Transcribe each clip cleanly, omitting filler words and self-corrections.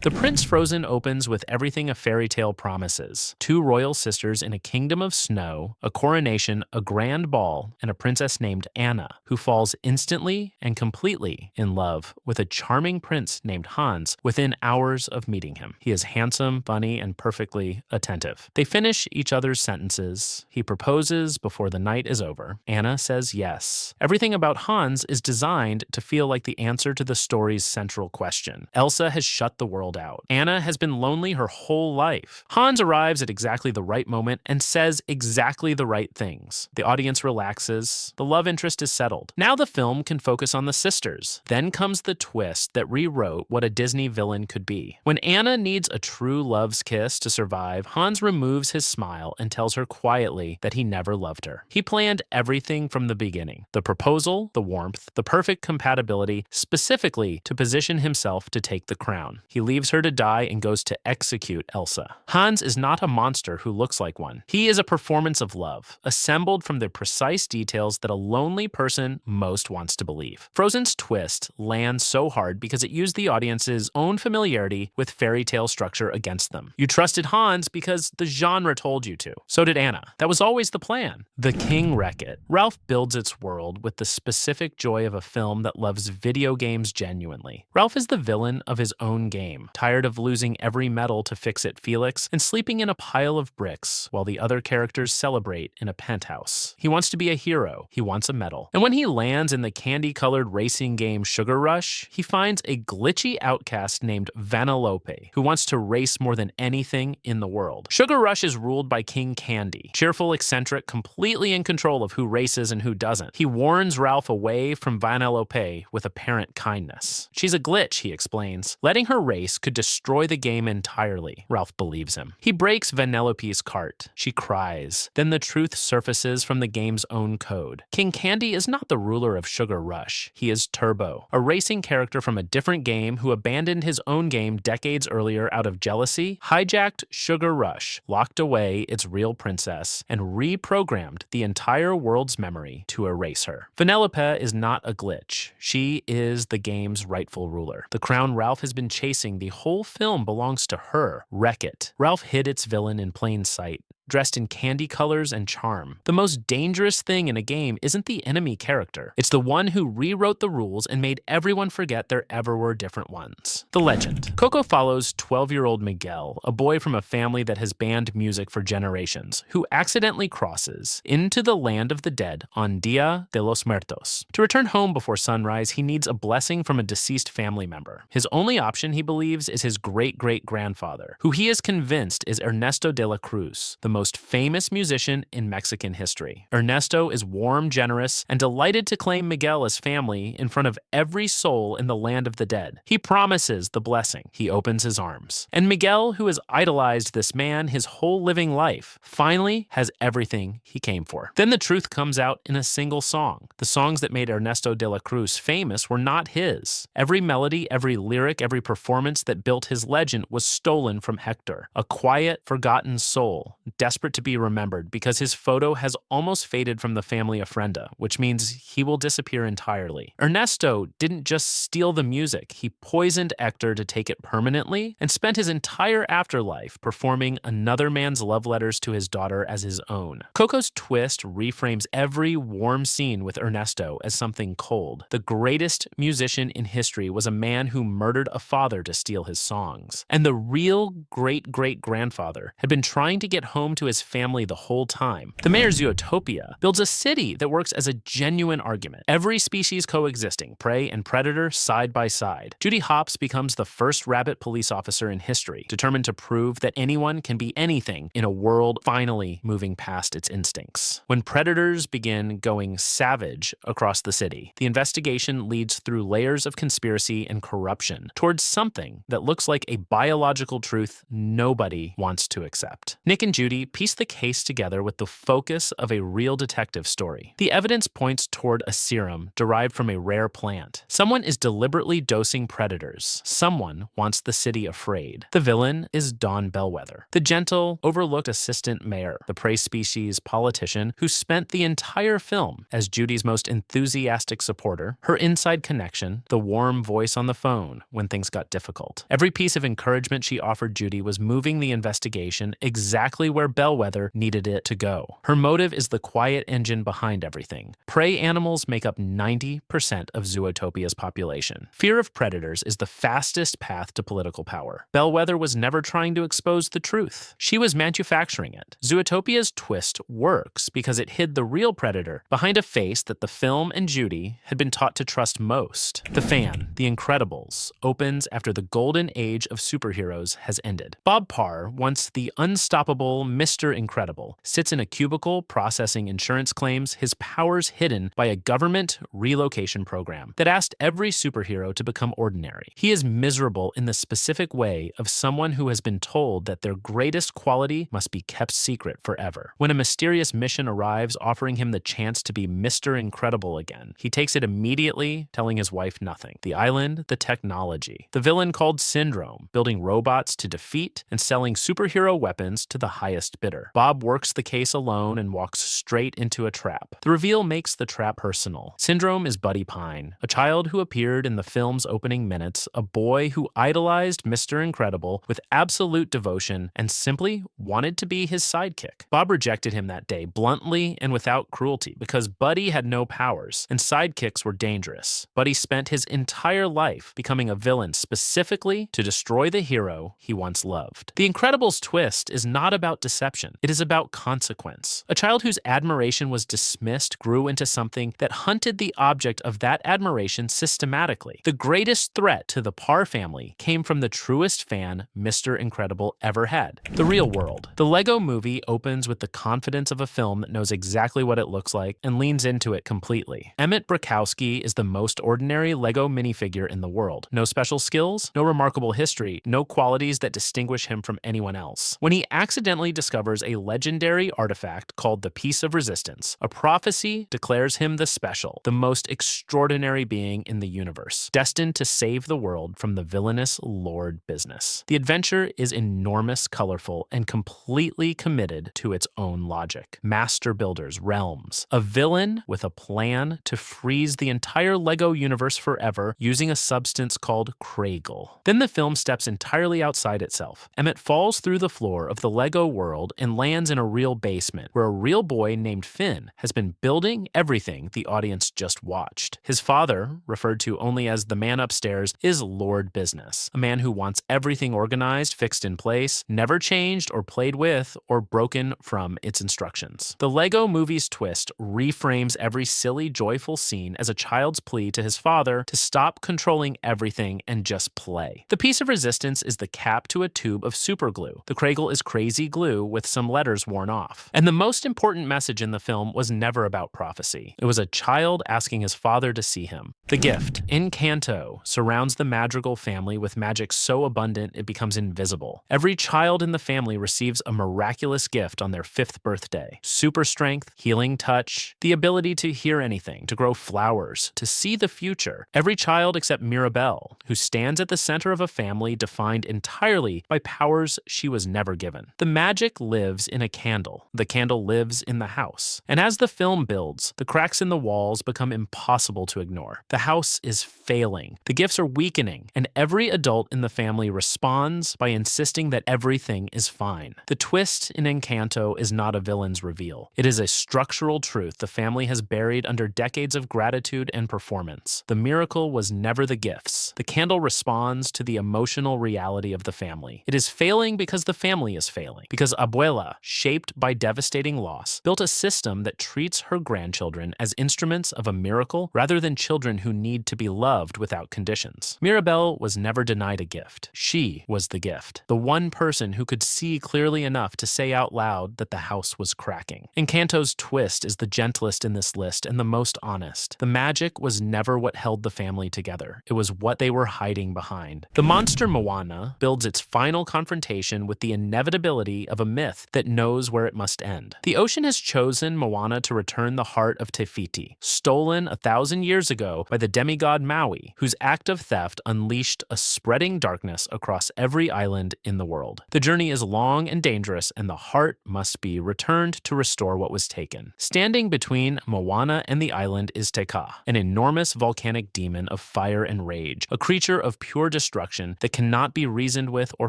The Prince Frozen opens with everything a fairy tale promises: two royal sisters in a kingdom of snow, a coronation, a grand ball, and a princess named Anna, who falls instantly and completely in love with a charming prince named Hans within hours of meeting him. He is handsome, funny, and perfectly attentive. They finish each other's sentences. He proposes before the night is over. Anna says yes. Everything about Hans is designed to feel like the answer to the story's central question. Elsa has shut the world out. Anna has been lonely her whole life. Hans arrives at exactly the right moment and says exactly the right things. The audience relaxes. The love interest is settled. Now the film can focus on the sisters. Then comes the twist that rewrote what a Disney villain could be. When Anna needs a true love's kiss to survive, Hans removes his smile and tells her quietly that he never loved her. He planned everything from the beginning: the proposal, the warmth, the perfect compatibility, specifically to position himself to take the crown. He leaves her to die and goes to execute Elsa. Hans is not a monster who looks like one. He is a performance of love, assembled from the precise details that a lonely person most wants to believe. Frozen's twist lands so hard because it used the audience's own familiarity with fairy tale structure against them. You trusted Hans because the genre told you to. So did Anna. That was always the plan. The King Wreck-It. Ralph builds its world with the specific joy of a film that loves video games genuinely. Ralph is the villain of his own game, tired of losing every medal to Fix-It Felix and sleeping in a pile of bricks while the other characters celebrate in a penthouse. He wants to be a hero. He wants a medal. And when he lands in the candy-colored racing game Sugar Rush, he finds a glitchy outcast named Vanellope, who wants to race more than anything in the world. Sugar Rush is ruled by King Candy, cheerful, eccentric, completely in control of who races and who doesn't. He warns Ralph away from Vanellope with apparent kindness. She's a glitch, he explains. Letting her race could destroy the game entirely. Ralph believes him. He breaks Vanellope's cart. She cries. Then the truth surfaces from the game's own code. King Candy is not the ruler of Sugar Rush. He is Turbo, a racing character from a different game who abandoned his own game decades earlier out of jealousy, hijacked Sugar Rush, locked away its real princess, and reprogrammed the entire world's memory to erase her. Vanellope is not a glitch. She is the game's rightful ruler. The crown Ralph has been chasing the whole film belongs to her. Wreck-It. Ralph hid its villain in plain sight, dressed in candy colors and charm. The most dangerous thing in a game isn't the enemy character. It's the one who rewrote the rules and made everyone forget there ever were different ones. The legend. Coco follows 12-year-old Miguel, a boy from a family that has banned music for generations, who accidentally crosses into the land of the dead on Dia de los Muertos. To return home before sunrise, he needs a blessing from a deceased family member. His only option, he believes, is his great-great-grandfather, who he is convinced is Ernesto de la Cruz, the most famous musician in Mexican history. Ernesto is warm, generous, and delighted to claim Miguel as family in front of every soul in the land of the dead. He promises the blessing. He opens his arms. And Miguel, who has idolized this man his whole living life, finally has everything he came for. Then the truth comes out in a single song. The songs that made Ernesto de la Cruz famous were not his. Every melody, every lyric, every performance that built his legend was stolen from Hector, a quiet, forgotten soul, desperate to be remembered because his photo has almost faded from the family ofrenda, which means he will disappear entirely. Ernesto didn't just steal the music, he poisoned Hector to take it permanently and spent his entire afterlife performing another man's love letters to his daughter as his own. Coco's twist reframes every warm scene with Ernesto as something cold. The greatest musician in history was a man who murdered a father to steal his songs. And the real great-great-grandfather had been trying to get home to his family the whole time. The mayor's Zootopia builds a city that works as a genuine argument. Every species coexisting, prey and predator side by side. Judy Hopps becomes the first rabbit police officer in history, determined to prove that anyone can be anything in a world finally moving past its instincts. When predators begin going savage across the city, the investigation leads through layers of conspiracy and corruption towards something that looks like a biological truth nobody wants to accept. Nick and Judy Judy piece the case together with the focus of a real detective story. The evidence points toward a serum derived from a rare plant. Someone is deliberately dosing predators. Someone wants the city afraid. The villain is Dawn Bellwether, the gentle, overlooked assistant mayor, the prey species politician who spent the entire film as Judy's most enthusiastic supporter, her inside connection, the warm voice on the phone when things got difficult. Every piece of encouragement she offered Judy was moving the investigation exactly where Bellwether needed it to go. Her motive is the quiet engine behind everything. Prey animals make up 90% of Zootopia's population. Fear of predators is the fastest path to political power. Bellwether was never trying to expose the truth. She was manufacturing it. Zootopia's twist works because it hid the real predator behind a face that the film and Judy had been taught to trust most. The Fan, The Incredibles, opens after the golden age of superheroes has ended. Bob Parr, once the unstoppable Mr. Incredible, sits in a cubicle processing insurance claims, his powers hidden by a government relocation program that asked every superhero to become ordinary. He is miserable in the specific way of someone who has been told that their greatest quality must be kept secret forever. When a mysterious mission arrives offering him the chance to be Mr. Incredible again, he takes it immediately, telling his wife nothing. The island, the technology. The villain called Syndrome, building robots to defeat and selling superhero weapons to the highest bidder. Bob works the case alone and walks straight into a trap. The reveal makes the trap personal. Syndrome is Buddy Pine, a child who appeared in the film's opening minutes, a boy who idolized Mr. Incredible with absolute devotion and simply wanted to be his sidekick. Bob rejected him that day, bluntly and without cruelty, because Buddy had no powers and sidekicks were dangerous. Buddy spent his entire life becoming a villain specifically to destroy the hero he once loved. The Incredibles' twist is not about deception. It is about consequence. A child whose admiration was dismissed grew into something that hunted the object of that admiration systematically. The greatest threat to the Parr family came from the truest fan Mr. Incredible ever had, the real world. The Lego Movie opens with the confidence of a film that knows exactly what it looks like and leans into it completely. Emmett Brakowski is the most ordinary Lego minifigure in the world. No special skills, no remarkable history, no qualities that distinguish him from anyone else. When he accidentally discovers a legendary artifact called the Piece of Resistance, a prophecy declares him the special, the most extraordinary being in the universe, destined to save the world from the villainous Lord business. The adventure is enormous, colorful, and completely committed to its own logic. Master builders, realms, a villain with a plan to freeze the entire Lego universe forever using a substance called Kragle. Then the film steps entirely outside itself. Emmett falls through the floor of the Lego world and lands in a real basement where a real boy named Finn has been building everything the audience just watched. His father, referred to only as the man upstairs, is Lord Business, a man who wants everything organized, fixed in place, never changed or played with or broken from its instructions. The Lego Movie's twist reframes every silly, joyful scene as a child's plea to his father to stop controlling everything and just play. The Piece of Resistance is the cap to a tube of superglue. The Kragle is crazy glue with some letters worn off. And the most important message in the film was never about prophecy. It was a child asking his father to see him. The Gift, Encanto, surrounds the Madrigal family with magic so abundant it becomes invisible. Every child in the family receives a miraculous gift on their 5th birthday. Super strength, healing touch, the ability to hear anything, to grow flowers, to see the future. Every child except Mirabelle, who stands at the center of a family defined entirely by powers she was never given. The magic lives in a candle. The candle lives in the house. And as the film builds, the cracks in the walls become impossible to ignore. The house is failing. The gifts are weakening, and every adult in the family responds by insisting that everything is fine. The twist in Encanto is not a villain's reveal. It is a structural truth the family has buried under decades of gratitude and performance. The miracle was never the gifts. The candle responds to the emotional reality of the family. It is failing because the family is failing. Because Abuela, shaped by devastating loss, built a system that treats her grandchildren as instruments of a miracle rather than children who need to be loved without conditions. Mirabelle was never denied a gift. She was the gift. The one person who could see clearly enough to say out loud that the house was cracking. Encanto's twist is the gentlest in this list and the most honest. The magic was never what held the family together. It was what they were hiding behind. The monster Moana builds its final confrontation with the inevitability of a myth that knows where it must end. The ocean has chosen Moana to return the heart of Te Fiti, stolen 1,000 years ago by the demigod Maui, whose act of theft unleashed a spreading darkness across every island in the world. The journey is long and dangerous, and the heart must be returned to restore what was taken. Standing between Moana and the island is Te Kā, an enormous volcanic demon of fire and rage, a creature of pure destruction that cannot be reasoned with or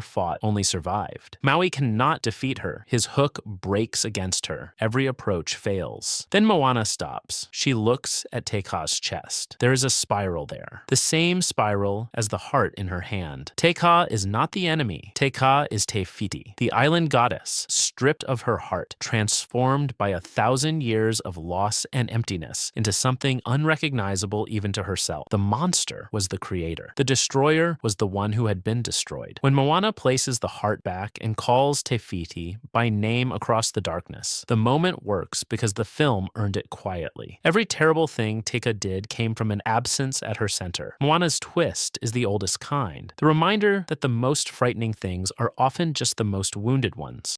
fought, only survived. Maui cannot defeat her. His hook breaks against her. Every approach fails. Then Moana stops. She looks at Te Kā's chest. There is a spiral there, the same spiral as the heart in her hand. Te Kā is not the enemy. Te Kā is Te Fiti, the island goddess, stripped of her heart, transformed by 1,000 years of loss and emptiness into something unrecognizable even to herself. The monster was the creator. The destroyer was the one who had been destroyed. When Moana places the heart back and calls Te Fiti by name across the darkness, the moment works because the film earned it quietly. Every terrible thing Te Kā did came from an absence at her center. Moana's twist is the oldest kind, the reminder that the most frightening things are often just the most wounded ones.